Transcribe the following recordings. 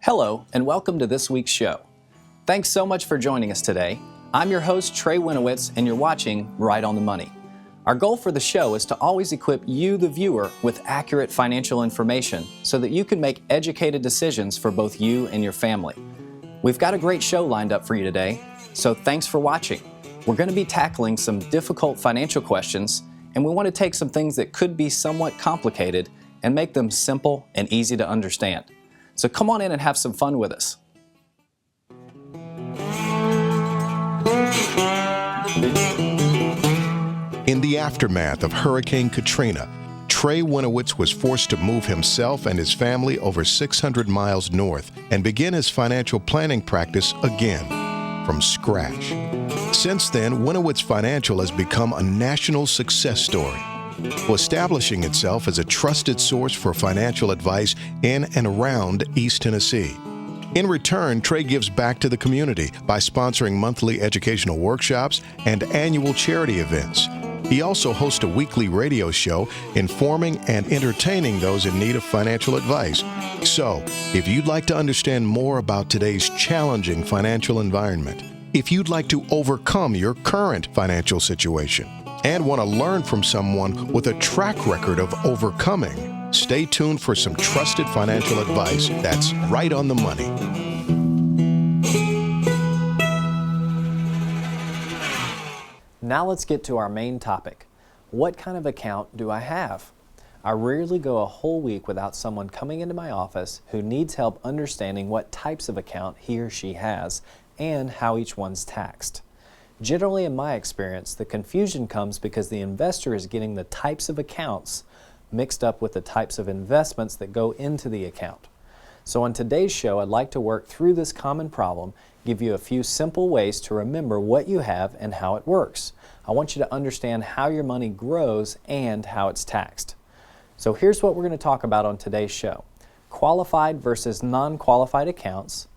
Hello, and welcome to this week's show. Thanks so much for joining us today. I'm your host, Trey Winowitz, and you're watching Right on the Money. Our goal for the show is to always equip you, the viewer, with accurate financial information so that you can make educated decisions for both you and your family. We've got a great show lined up for you today, so thanks for watching. We're going to be tackling some difficult financial questions, and we want to take some things that could be somewhat complicated and make them simple and easy to understand. So come on in and have some fun with us. In the aftermath of Hurricane Katrina, Trey Winowitz was forced to move himself and his family over 600 miles north and begin his financial planning practice again, from scratch. Since then, Winowitz Financial has become a national success story, establishing itself as a trusted source for financial advice in and around East Tennessee. In return, Trey gives back to the community by sponsoring monthly educational workshops and annual charity events. He also hosts a weekly radio show informing and entertaining those in need of financial advice. So, if you'd like to understand more about today's challenging financial environment, if you'd like to overcome your current financial situation, and want to learn from someone with a track record of overcoming, stay tuned for some trusted financial advice that's right on the money. Now let's get to our main topic. What kind of account do I have? I rarely go a whole week without someone coming into my office who needs help understanding what types of account he or she has and how each one's taxed. Generally, in my experience, the confusion comes because the investor is getting the types of accounts mixed up with the types of investments that go into the account. So on today's show, I'd like to work through this common problem, give you a few simple ways to remember what you have and how it works. I want you to understand how your money grows and how it's taxed. So here's what we're going to talk about on today's show: qualified versus non-qualified accounts,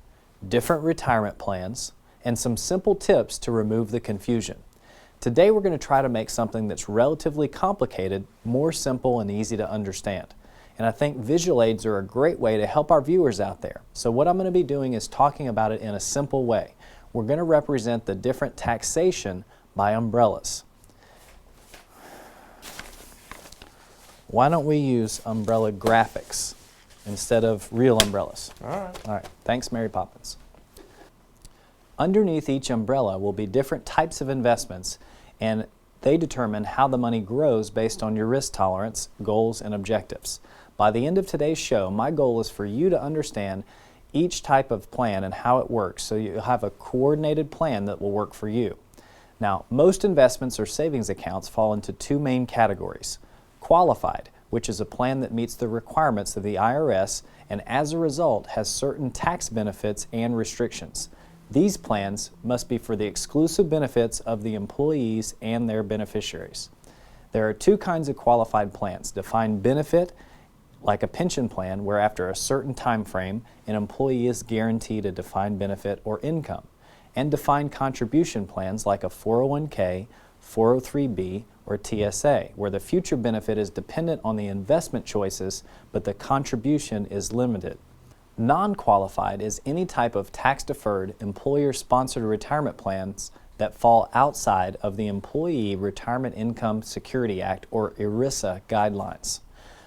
different retirement plans, and some simple tips to remove the confusion. Today we're going to try to make something that's relatively complicated more simple and easy to understand. And I think visual aids are a great way to help our viewers out there. So what I'm going to be doing is talking about it in a simple way. We're going to represent the different taxation by umbrellas. Why don't we use umbrella graphics instead of real umbrellas? All right. Thanks, Mary Poppins. Underneath each umbrella will be different types of investments, and they determine how the money grows based on your risk tolerance, goals, and objectives. By the end of today's show, my goal is for you to understand each type of plan and how it works, so you'll have a coordinated plan that will work for you. Now, most investments or savings accounts fall into two main categories: qualified, which is a plan that meets the requirements of the IRS and as a result has certain tax benefits and restrictions. These plans must be for the exclusive benefits of the employees and their beneficiaries. There are two kinds of qualified plans: defined benefit, like a pension plan, where after a certain time frame, an employee is guaranteed a defined benefit or income, and defined contribution plans like a 401k, 403b, or TSA, where the future benefit is dependent on the investment choices, but the contribution is limited. Non-qualified is any type of tax-deferred, employer-sponsored retirement plans that fall outside of the Employee Retirement Income Security Act, or ERISA, guidelines.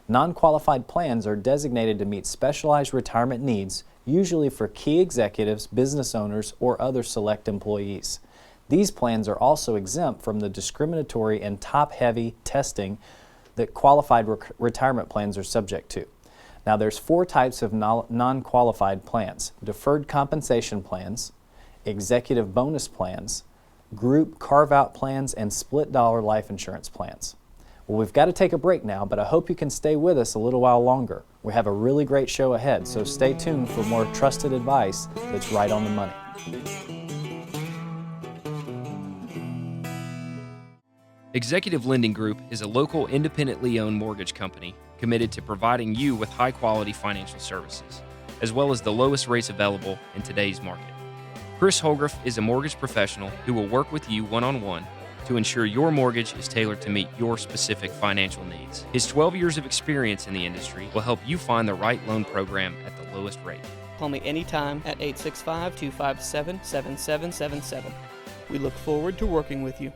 Non-qualified plans are designated to meet specialized retirement needs, usually for key executives, business owners, or other select employees. These plans are also exempt from the discriminatory and top-heavy testing that qualified retirement plans are subject to. Now, there's four types of non-qualified plans: deferred compensation plans, executive bonus plans, group carve-out plans, and split dollar life insurance plans. Well, we've got to take a break now, but I hope you can stay with us a little while longer. We have a really great show ahead, so stay tuned for more trusted advice that's right on the money. Executive Lending Group is a local independently owned mortgage company committed to providing you with high-quality financial services, as well as the lowest rates available in today's market. Chris Holgroff is a mortgage professional who will work with you one-on-one to ensure your mortgage is tailored to meet your specific financial needs. His 12 years of experience in the industry will help you find the right loan program at the lowest rate. Call me anytime at 865-257-7777. We look forward to working with you.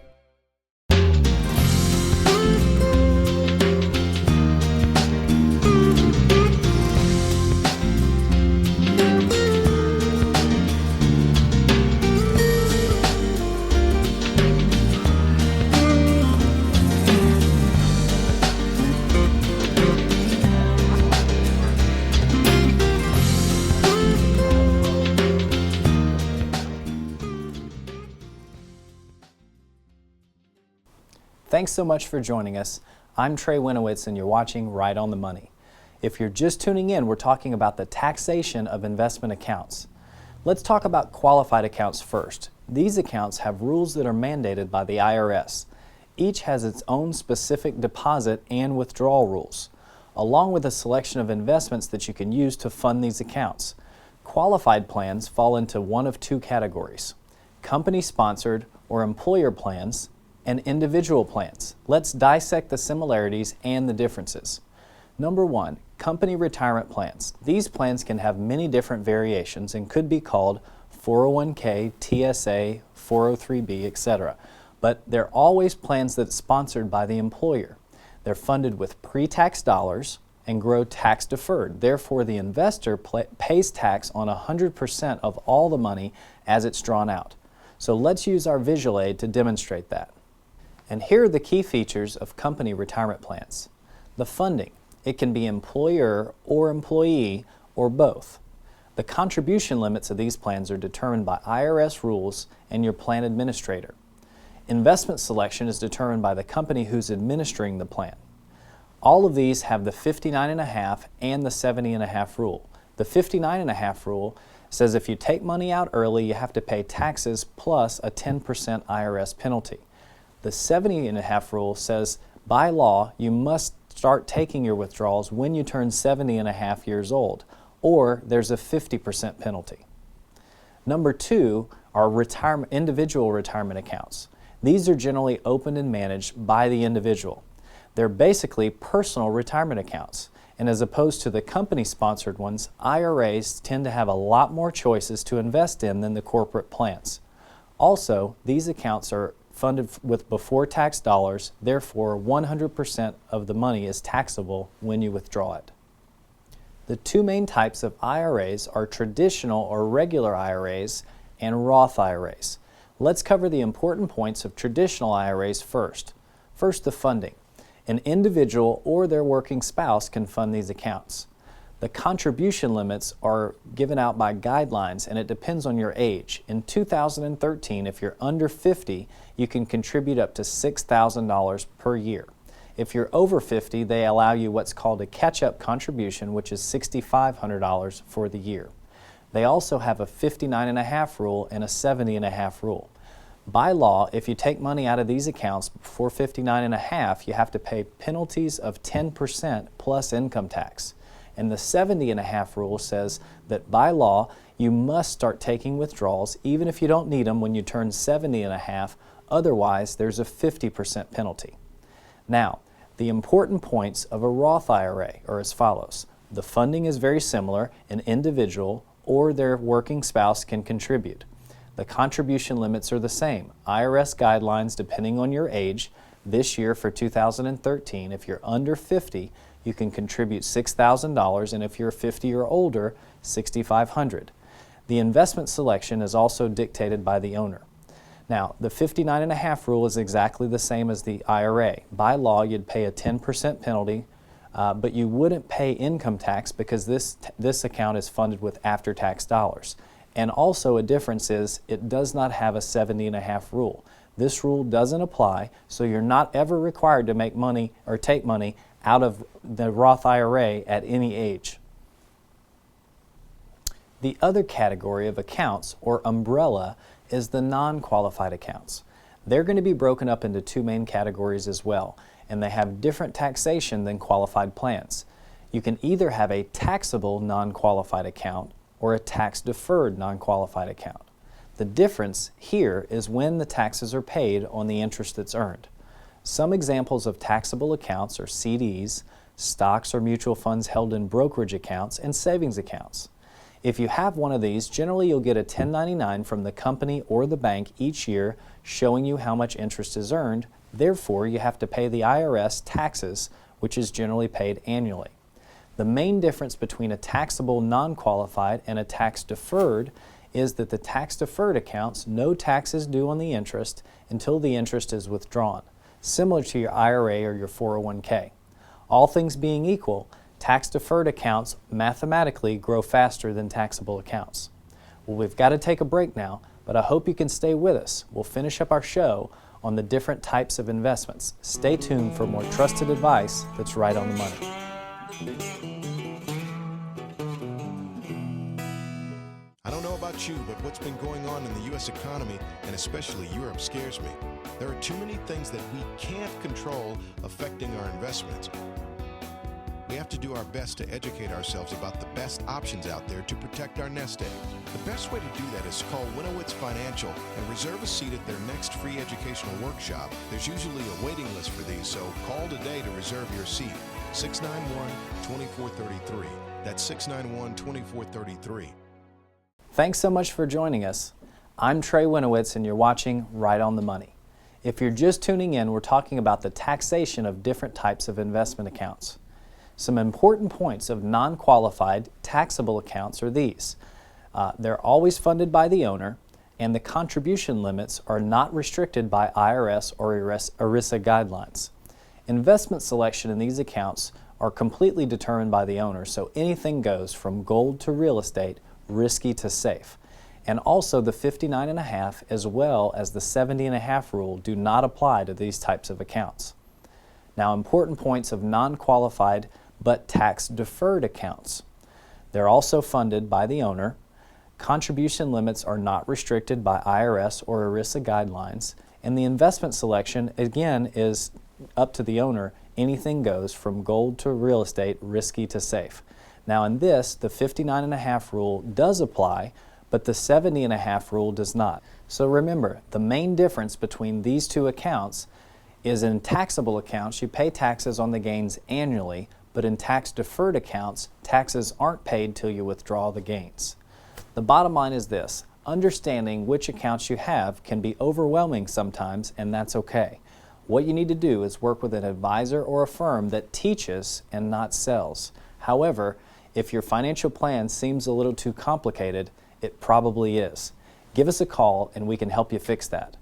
Thanks so much for joining us. I'm Trey Winowitz and you're watching Right on the Money. If you're just tuning in, we're talking about the taxation of investment accounts. Let's talk about qualified accounts first. These accounts have rules that are mandated by the IRS. Each has its own specific deposit and withdrawal rules, along with a selection of investments that you can use to fund these accounts. Qualified plans fall into one of two categories: company-sponsored or employer plans, and individual plans. Let's dissect the similarities and the differences. Number one, company retirement plans. These plans can have many different variations and could be called 401k, TSA, 403b, etc. But they're always plans that's sponsored by the employer. They're funded with pre-tax dollars and grow tax deferred. Therefore, the investor pays tax on 100% of all the money as it's drawn out. So let's use our visual aid to demonstrate that. And here are the key features of company retirement plans. The funding. It can be employer or employee or both. The contribution limits of these plans are determined by IRS rules and your plan administrator. Investment selection is determined by the company who's administering the plan. All of these have the 59.5 and the 70.5 rule. The 59.5 rule says if you take money out early, you have to pay taxes plus a 10% IRS penalty. The 70.5 rule says, by law, you must start taking your withdrawals when you turn 70.5 years old, or there's a 50% penalty. Number two are individual retirement accounts. These are generally opened and managed by the individual. They're basically personal retirement accounts, and as opposed to the company-sponsored ones, IRAs tend to have a lot more choices to invest in than the corporate plans. Also, these accounts are funded with before-tax dollars, therefore 100% of the money is taxable when you withdraw it. The two main types of IRAs are traditional or regular IRAs and Roth IRAs. Let's cover the important points of traditional IRAs first. First, the funding. An individual or their working spouse can fund these accounts. The contribution limits are given out by guidelines and it depends on your age. In 2013, if you're under 50, you can contribute up to $6,000 per year. If you're over 50, they allow you what's called a catch-up contribution, which is $6,500 for the year. They also have a 59.5 rule and a 70.5 rule. By law, if you take money out of these accounts before 59.5, you have to pay penalties of 10% plus income tax. And the 70.5 rule says that by law, you must start taking withdrawals even if you don't need them when you turn 70.5, otherwise there's a 50% penalty. Now, the important points of a Roth IRA are as follows. The funding is very similar. An individual or their working spouse can contribute. The contribution limits are the same. IRS guidelines depending on your age. This year for 2013, if you're under 50, you can contribute $6,000, and if you're 50 or older, $6,500. The investment selection is also dictated by the owner. Now, the 59.5 rule is exactly the same as the IRA. By law, you'd pay a 10% penalty, but you wouldn't pay income tax because this account is funded with after-tax dollars. And also a difference is it does not have a 70.5 rule. This rule doesn't apply, so you're not ever required to make money or take money out of the Roth IRA at any age. The other category of accounts, or umbrella, is the non-qualified accounts. They're going to be broken up into two main categories as well, and they have different taxation than qualified plans. You can either have a taxable non-qualified account or a tax-deferred non-qualified account. The difference here is when the taxes are paid on the interest that's earned. Some examples of taxable accounts are CDs, stocks or mutual funds held in brokerage accounts, and savings accounts. If you have one of these, generally you'll get a 1099 from the company or the bank each year showing you how much interest is earned. Therefore, you have to pay the IRS taxes, which is generally paid annually. The main difference between a taxable non-qualified and a tax-deferred is that the tax-deferred accounts, no tax is due on the interest until the interest is withdrawn, similar to your IRA or your 401k. All things being equal, tax-deferred accounts mathematically grow faster than taxable accounts. Well, we've got to take a break now, but I hope you can stay with us. We'll finish up our show on the different types of investments. Stay tuned for more trusted advice that's right on the money. I don't know about you, but what's been going on in the U.S. economy, and especially Europe, scares me. There are too many things that we can't control affecting our investments. We have to do our best to educate ourselves about the best options out there to protect our nest egg. The best way to do that is call Winowitz Financial and reserve a seat at their next free educational workshop. There's usually a waiting list for these, so call today to reserve your seat. 691-2433. That's 691-2433. Thanks so much for joining us. I'm Trey Winowitz and you're watching Right on the Money. If you're just tuning in, we're talking about the taxation of different types of investment accounts. Some important points of non-qualified taxable accounts are these. They're always funded by the owner, and the contribution limits are not restricted by IRS or ERISA guidelines. Investment selection in these accounts are completely determined by the owner, so anything goes from gold to real estate, risky to safe. And also the 59.5 as well as the 70.5 rule do not apply to these types of accounts. Now, important points of non-qualified but tax-deferred accounts. They're also funded by the owner. Contribution limits are not restricted by IRS or ERISA guidelines, and the investment selection, again, is up to the owner. Anything goes from gold to real estate, risky to safe. Now in this, the 59.5 rule does apply, but the 70.5 rule does not. So remember, the main difference between these two accounts is in taxable accounts, you pay taxes on the gains annually, but in tax-deferred accounts, taxes aren't paid till you withdraw the gains. The bottom line is this: understanding which accounts you have can be overwhelming sometimes, and that's okay. What you need to do is work with an advisor or a firm that teaches and not sells. However, if your financial plan seems a little too complicated, it probably is. Give us a call and we can help you fix that.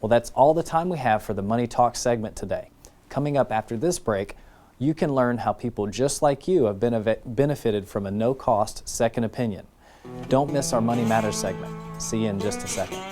Well, that's all the time we have for the Money Talk segment today. Coming up after this break, you can learn how people just like you have benefited from a no-cost second opinion. Don't miss our Money Matters segment. See you in just a second.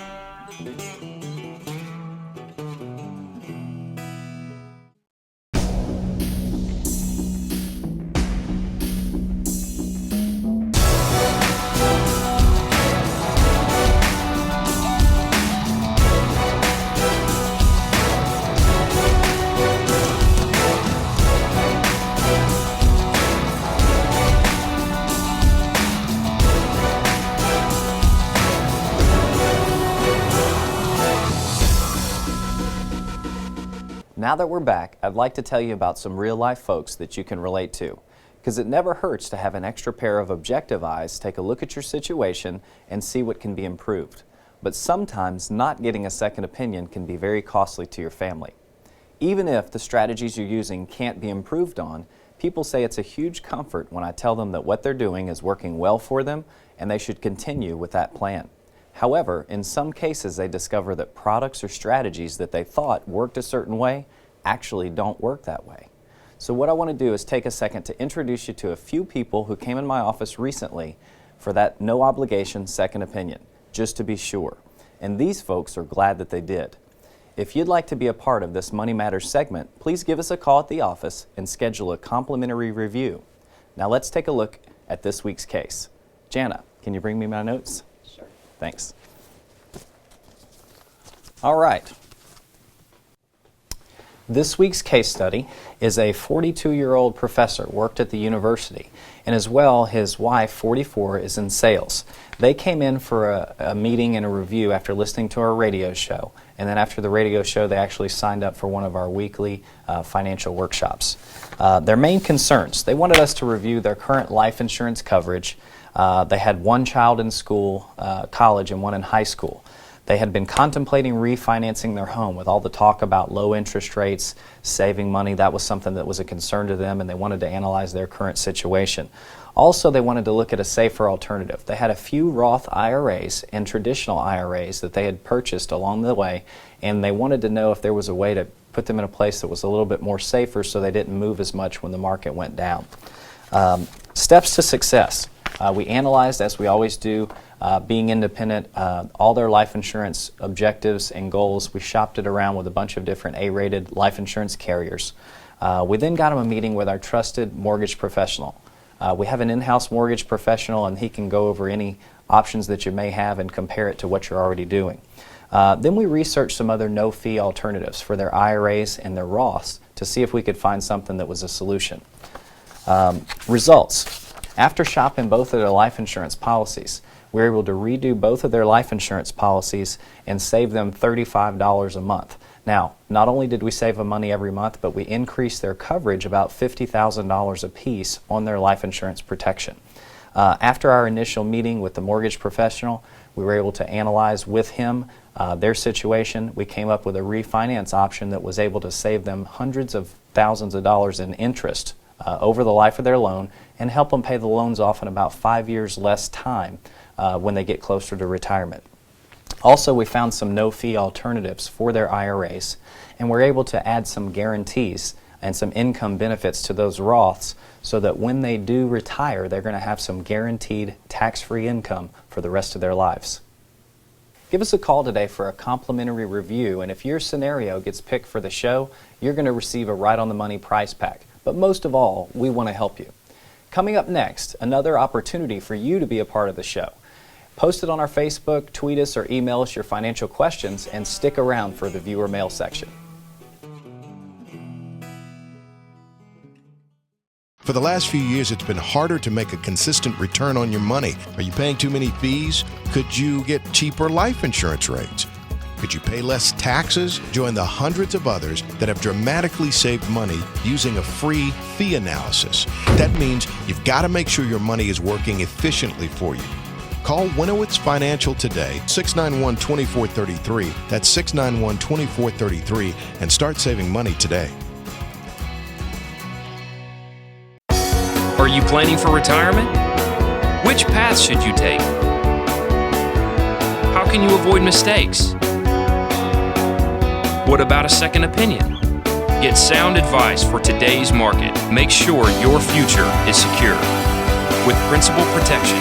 Now that we're back, I'd like to tell you about some real-life folks that you can relate to, because it never hurts to have an extra pair of objective eyes take a look at your situation and see what can be improved. But sometimes not getting a second opinion can be very costly to your family. Even if the strategies you're using can't be improved on, people say it's a huge comfort when I tell them that what they're doing is working well for them and they should continue with that plan. However, in some cases they discover that products or strategies that they thought worked a certain way actually don't work that way. So what I want to do is take a second to introduce you to a few people who came in my office recently for that no obligation second opinion, just to be sure. And these folks are glad that they did. If you'd like to be a part of this Money Matters segment, please give us a call at the office and schedule a complimentary review. Now let's take a look at this week's case. Jana, can you bring me my notes? Sure. Thanks. All right. This week's case study is a 42-year-old professor, worked at the university, and as well his wife, 44, is in sales. They came in for a meeting and a review after listening to our radio show, and then after the radio show they actually signed up for one of our weekly financial workshops. Their main concerns: they wanted us to review their current life insurance coverage, They had one child in school, college, and one in high school. They had been contemplating refinancing their home with all the talk about low interest rates, saving money. That was something that was a concern to them, and they wanted to analyze their current situation. Also, they wanted to look at a safer alternative. They had a few Roth IRAs and traditional IRAs that they had purchased along the way, and they wanted to know if there was a way to put them in a place that was a little bit more safer so they didn't move as much when the market went down. Steps to success. We analyzed, as we always do, being independent, all their life insurance objectives and goals. We shopped it around with a bunch of different A-rated life insurance carriers. We then got them a meeting with our trusted mortgage professional. We have an in-house mortgage professional, and he can go over any options that you may have and compare it to what you're already doing. Then we researched some other no-fee alternatives for their IRAs and their Roths to see if we could find something that was a solution. Results. After shopping both of their life insurance policies, we were able to redo both of their life insurance policies and save them $35 a month. Now, not only did we save them money every month, but we increased their coverage about $50,000 a piece on their life insurance protection. After our initial meeting with the mortgage professional, we were able to analyze with him their situation. We came up with a refinance option that was able to save them hundreds of thousands of dollars in interest over the life of their loan and help them pay the loans off in about 5 years less time when they get closer to retirement. Also, we found some no-fee alternatives for their IRAs, and we're able to add some guarantees and some income benefits to those Roths so that when they do retire, they're going to have some guaranteed tax-free income for the rest of their lives. Give us a call today for a complimentary review, and if your scenario gets picked for the show, you're going to receive a right-on-the-money prize pack. But most of all, we want to help you. Coming up next, another opportunity for you to be a part of the show. Post it on our Facebook, tweet us, or email us your financial questions, and stick around for the viewer mail section. For the last few years, it's been harder to make a consistent return on your money. Are you paying too many fees? Could you get cheaper life insurance rates? Could you pay less taxes? Join the hundreds of others that have dramatically saved money using a free fee analysis. That means you've got to make sure your money is working efficiently for you. Call Winowitz Financial today, 691-2433. That's 691-2433, and start saving money today. Are you planning for retirement? Which path should you take? How can you avoid mistakes? What about a second opinion? Get sound advice for today's market. Make sure your future is secure. With principal protection,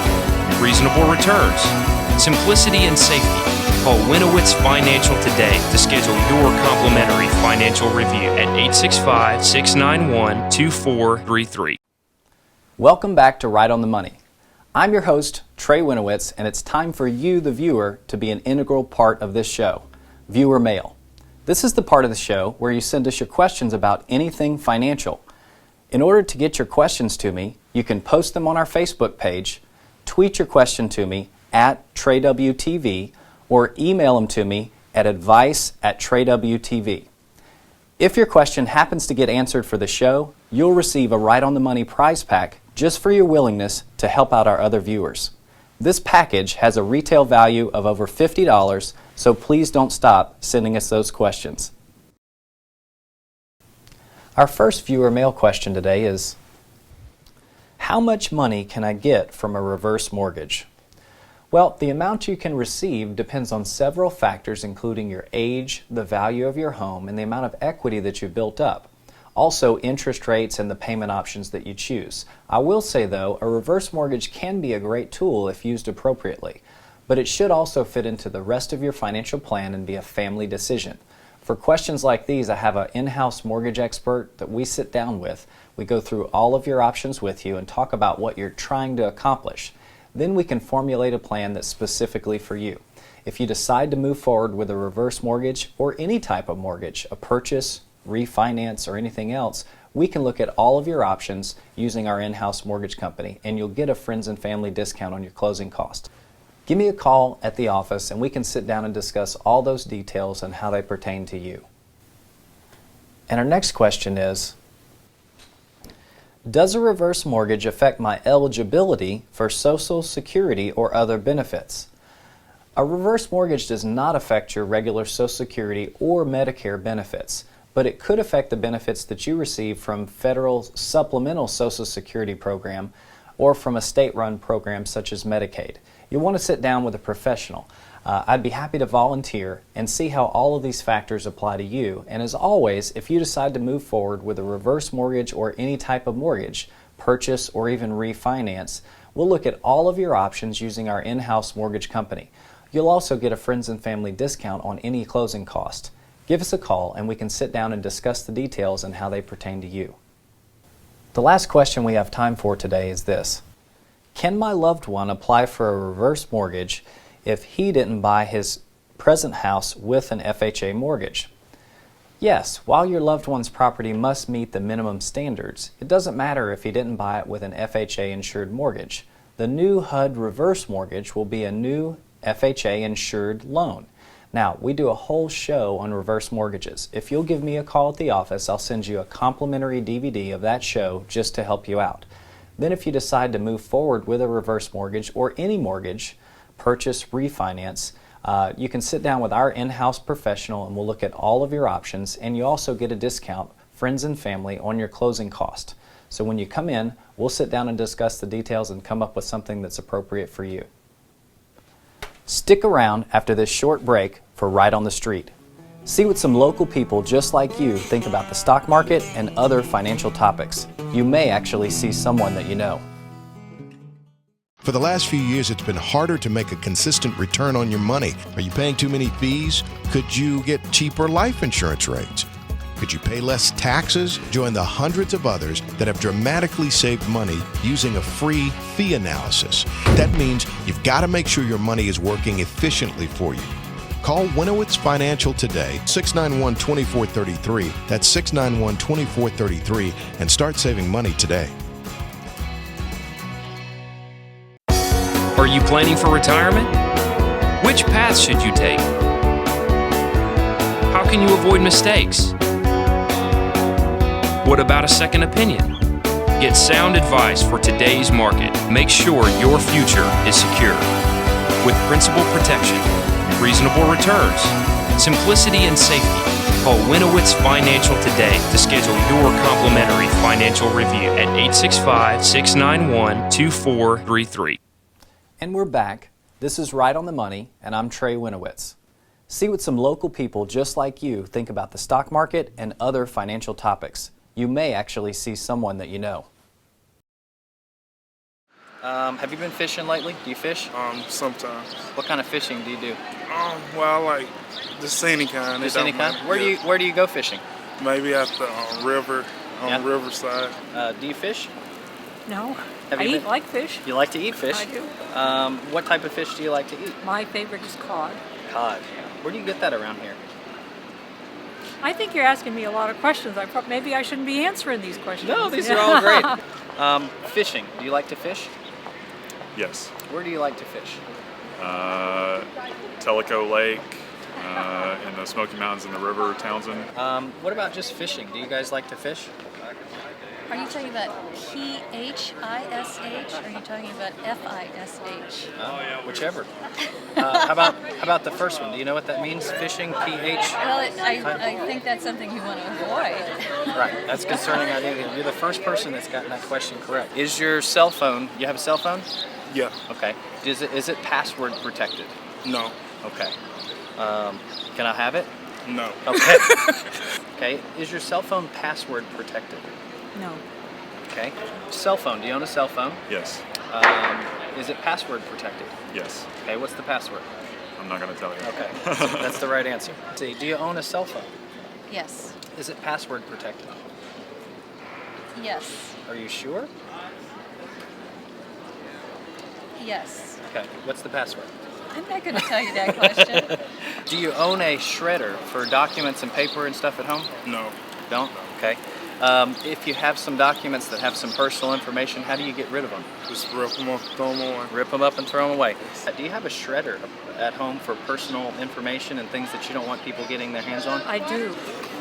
reasonable returns, simplicity and safety, call Winowitz Financial today to schedule your complimentary financial review at 865-691-2433. Welcome back to Right on the Money. I'm your host, Trey Winowitz, and it's time for you, the viewer, to be an integral part of this show, Viewer Mail. This is the part of the show where you send us your questions about anything financial. In order to get your questions to me, you can post them on our Facebook page, tweet your question to me at TreyWTV, or email them to me at advice@TreyWTV. If your question happens to get answered for the show, you'll receive a Right on the Money prize pack just for your willingness to help out our other viewers. This package has a retail value of over $50, so please don't stop sending us those questions. Our first viewer mail question today is, how much money can I get from a reverse mortgage? Well, the amount you can receive depends on several factors, including your age, the value of your home, and the amount of equity that you've built up. Also, interest rates and the payment options that you choose. I will say, though, a reverse mortgage can be a great tool if used appropriately, but it should also fit into the rest of your financial plan and be a family decision. For questions like these, I have an in-house mortgage expert that we sit down with. We go through all of your options with you and talk about what you're trying to accomplish. Then we can formulate a plan that's specifically for you. If you decide to move forward with a reverse mortgage or any type of mortgage, a purchase, refinance, or anything else, we can look at all of your options using our in-house mortgage company, and you'll get a friends and family discount on your closing cost. Give me a call at the office and we can sit down and discuss all those details and how they pertain to you. And our next question is, Does a reverse mortgage affect my eligibility for Social Security or other benefits? A reverse mortgage does not affect your regular Social Security or Medicare benefits, but it could affect the benefits that you receive from federal supplemental Social Security program or from a state-run program such as Medicaid. You'll want to sit down with a professional. I'd be happy to volunteer and see how all of these factors apply to you. And as always, if you decide to move forward with a reverse mortgage or any type of mortgage, purchase or even refinance, we'll look at all of your options using our in-house mortgage company. You'll also get a friends and family discount on any closing cost. Give us a call and we can sit down and discuss the details and how they pertain to you. The last question we have time for today is this: can my loved one apply for a reverse mortgage if he didn't buy his present house with an FHA mortgage? Yes, while your loved one's property must meet the minimum standards, it doesn't matter if he didn't buy it with an FHA insured mortgage. The new HUD reverse mortgage will be a new FHA insured loan. Now, we do a whole show on reverse mortgages. If you'll give me a call at the office, I'll send you a complimentary DVD of that show just to help you out. Then if you decide to move forward with a reverse mortgage or any mortgage, purchase, refinance, you can sit down with our in-house professional and we'll look at all of your options, and you also get a discount, friends and family, on your closing cost. So when you come in, we'll sit down and discuss the details and come up with something that's appropriate for you. Stick around after this short break for Right on the Street. See what some local people just like you think about the stock market and other financial topics. You may actually see someone that you know. For the last few years, it's been harder to make a consistent return on your money. Are you paying too many fees? Could you get cheaper life insurance rates? Could you pay less taxes? Join the hundreds of others that have dramatically saved money using a free fee analysis. That means you've got to make sure your money is working efficiently for you. Call Winowitz Financial today, 691-2433. That's 691-2433, and start saving money today. Are you planning for retirement? Which path should you take? How can you avoid mistakes? What about a second opinion? Get sound advice for today's market. Make sure your future is secure. With principal protection, reasonable returns, simplicity and safety, call Winowitz Financial today to schedule your complimentary financial review at 865-691-2433. And we're back. This is Right on the Money, and I'm Trey Winowitz. See what some local people just like you think about the stock market and other financial topics. You may actually see someone that you know. Have you been fishing lately? Do you fish? Sometimes. What kind of fishing do you do? Well, like just any kind. Just any kind? Where do you go fishing? Maybe at the river, on Yeah. the riverside. Do you fish? No, Have I you eat been- like fish. You like to eat fish? I do. What type of fish do you like to eat? My favorite is cod. Cod. Where do you get that around here? I think you're asking me a lot of questions. Maybe I shouldn't be answering these questions. No, these are all great. Fishing. Do you like to fish? Yes. Where do you like to fish? Tellico Lake, in the Smoky Mountains in the river, Townsend. What about just fishing? Do you guys like to fish? Are you talking about PHISH or are you talking about FISH? Whichever. How about the first one? Do you know what that means? Fishing, PH? Well, I think that's something you want to avoid. Right. That's concerning idea. You're the first person that's gotten that question correct. Is your cell phone? You have a cell phone? Yeah. Okay. Is it password protected? No. Okay. Can I have it? No. Okay. Okay. Is your cell phone password protected? No. Okay. Cell phone. Do you own a cell phone? Yes. Is it password protected? Yes. Okay. What's the password? I'm not going to tell you. Okay. That's the right answer. See, do you own a cell phone? Yes. Is it password protected? Yes. Are you sure? Yes. Okay. What's the password? I'm not going to tell you that question. Do you own a shredder for documents and paper and stuff at home? No. Don't? Okay. If you have some documents that have some personal information, how do you get rid of them? Just rip them off, throw them away. Rip them up and throw them away. Do you have a shredder at home for personal information and things that you don't want people getting their hands on? I do.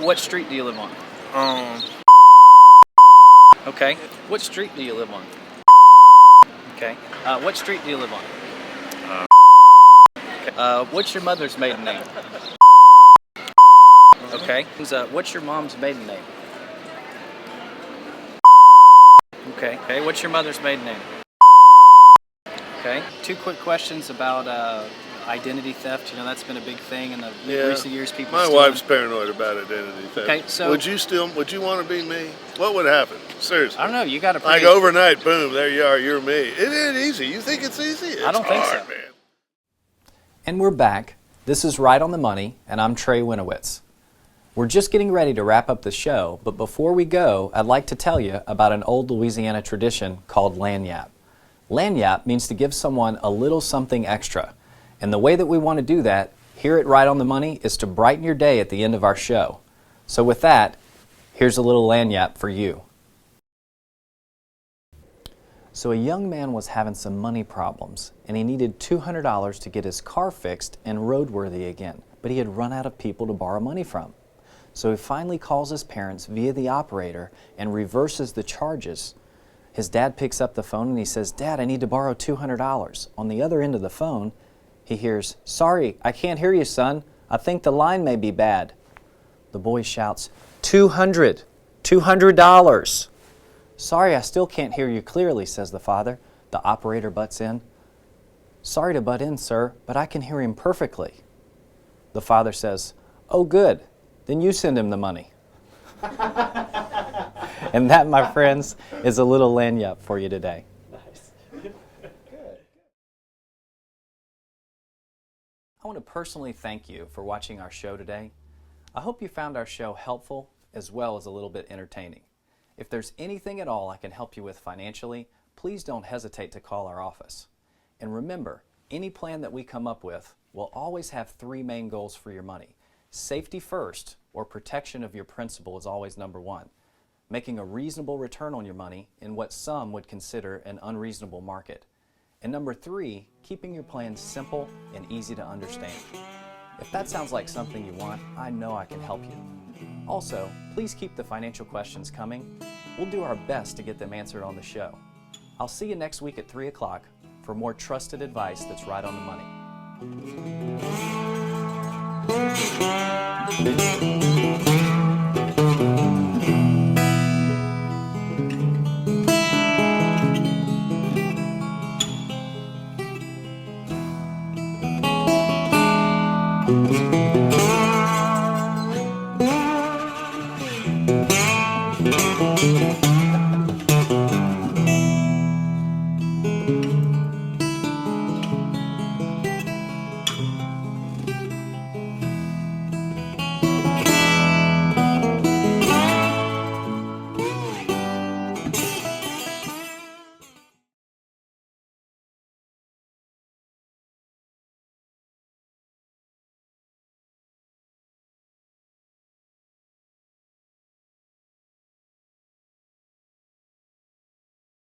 What street do you live on? Okay. What street do you live on? Okay. What street do you live on? Okay. What's your mother's maiden name? Okay. What's your mom's maiden name? Okay. Okay. What's your mother's maiden name? Okay. 2 quick questions about identity theft. You know, that's been a big thing in the recent years. People. My wife's paranoid about identity theft. Okay, so would you want to be me? What would happen? Seriously. I don't know. You got to like overnight, boom, there you are. You're me. It ain't easy. You think it's easy? It's I don't think hard, so. Man. And we're back. This is Right on the Money, and I'm Trey Winowitz. We're just getting ready to wrap up the show, but before we go, I'd like to tell you about an old Louisiana tradition called lagniappe. Lagniappe means to give someone a little something extra. And the way that we want to do that here at Right on the Money is to brighten your day at the end of our show. So with that, here's a little lagniappe for you. So a young man was having some money problems, and he needed $200 to get his car fixed and roadworthy again, but he had run out of people to borrow money from. So he finally calls his parents via the operator and reverses the charges. His dad picks up the phone and he says, "Dad, I need to borrow $200. On the other end of the phone, he hears, "Sorry, I can't hear you, son. I think the line may be bad." The boy shouts, $200. "Sorry, I still can't hear you clearly," says the father. The operator butts in. "Sorry to butt in, sir, but I can hear him perfectly." The father says, "Oh, good. Then you send him the money." And that, my friends, is a little lagniappe for you today. Nice. Good. I want to personally thank you for watching our show today. I hope you found our show helpful as well as a little bit entertaining. If there's anything at all I can help you with financially, please don't hesitate to call our office. And remember, any plan that we come up with will always have 3 main goals for your money. Safety first, or protection of your principal, is always number 1. Making a reasonable return on your money in what some would consider an unreasonable market. And number 3, keeping your plans simple and easy to understand. If that sounds like something you want, I know I can help you. Also, please keep the financial questions coming. We'll do our best to get them answered on the show. I'll see you next week at 3 o'clock for more trusted advice that's right on the money.